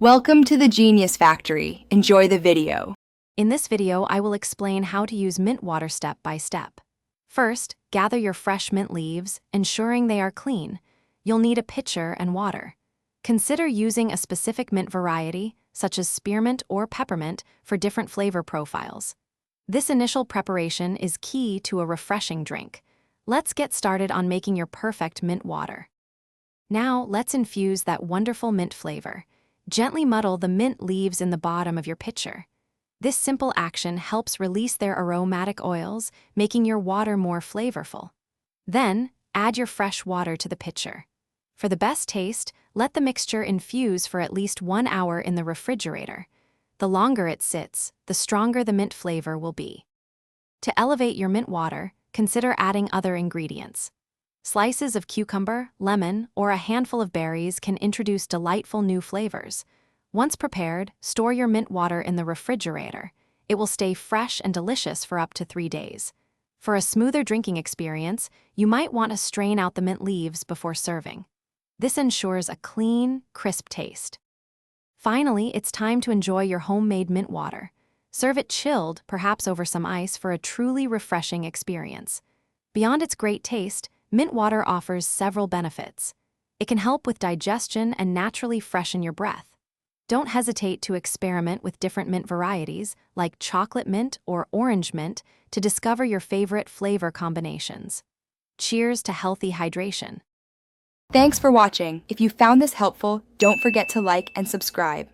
Welcome to the Genius Factory. Enjoy the video. In this video, I will explain how to use mint water step by step. First, gather your fresh mint leaves, ensuring they are clean. You'll need a pitcher and water. Consider using a specific mint variety, such as spearmint or peppermint, for different flavor profiles. This initial preparation is key to a refreshing drink. Let's get started on making your perfect mint water. Now, let's infuse that wonderful mint flavor. Gently muddle the mint leaves in the bottom of your pitcher. This simple action helps release their aromatic oils, making your water more flavorful. Then, add your fresh water to the pitcher. For the best taste, let the mixture infuse for at least 1 hour in the refrigerator. The longer it sits, the stronger the mint flavor will be. To elevate your mint water, consider adding other ingredients. Slices of cucumber, lemon, or a handful of berries can introduce delightful new flavors. Once prepared, store your mint water in the refrigerator. It will stay fresh and delicious for up to 3 days. For a smoother drinking experience, you might want to strain out the mint leaves before serving. This ensures a clean, crisp taste. Finally, it's time to enjoy your homemade mint water. Serve it chilled, perhaps over some ice, for a truly refreshing experience. Beyond its great taste, mint water offers several benefits. It can help with digestion and naturally freshen your breath. Don't hesitate to experiment with different mint varieties, like chocolate mint or orange mint, to discover your favorite flavor combinations. Cheers to healthy hydration. Thanks for watching. If you found this helpful, don't forget to like and subscribe.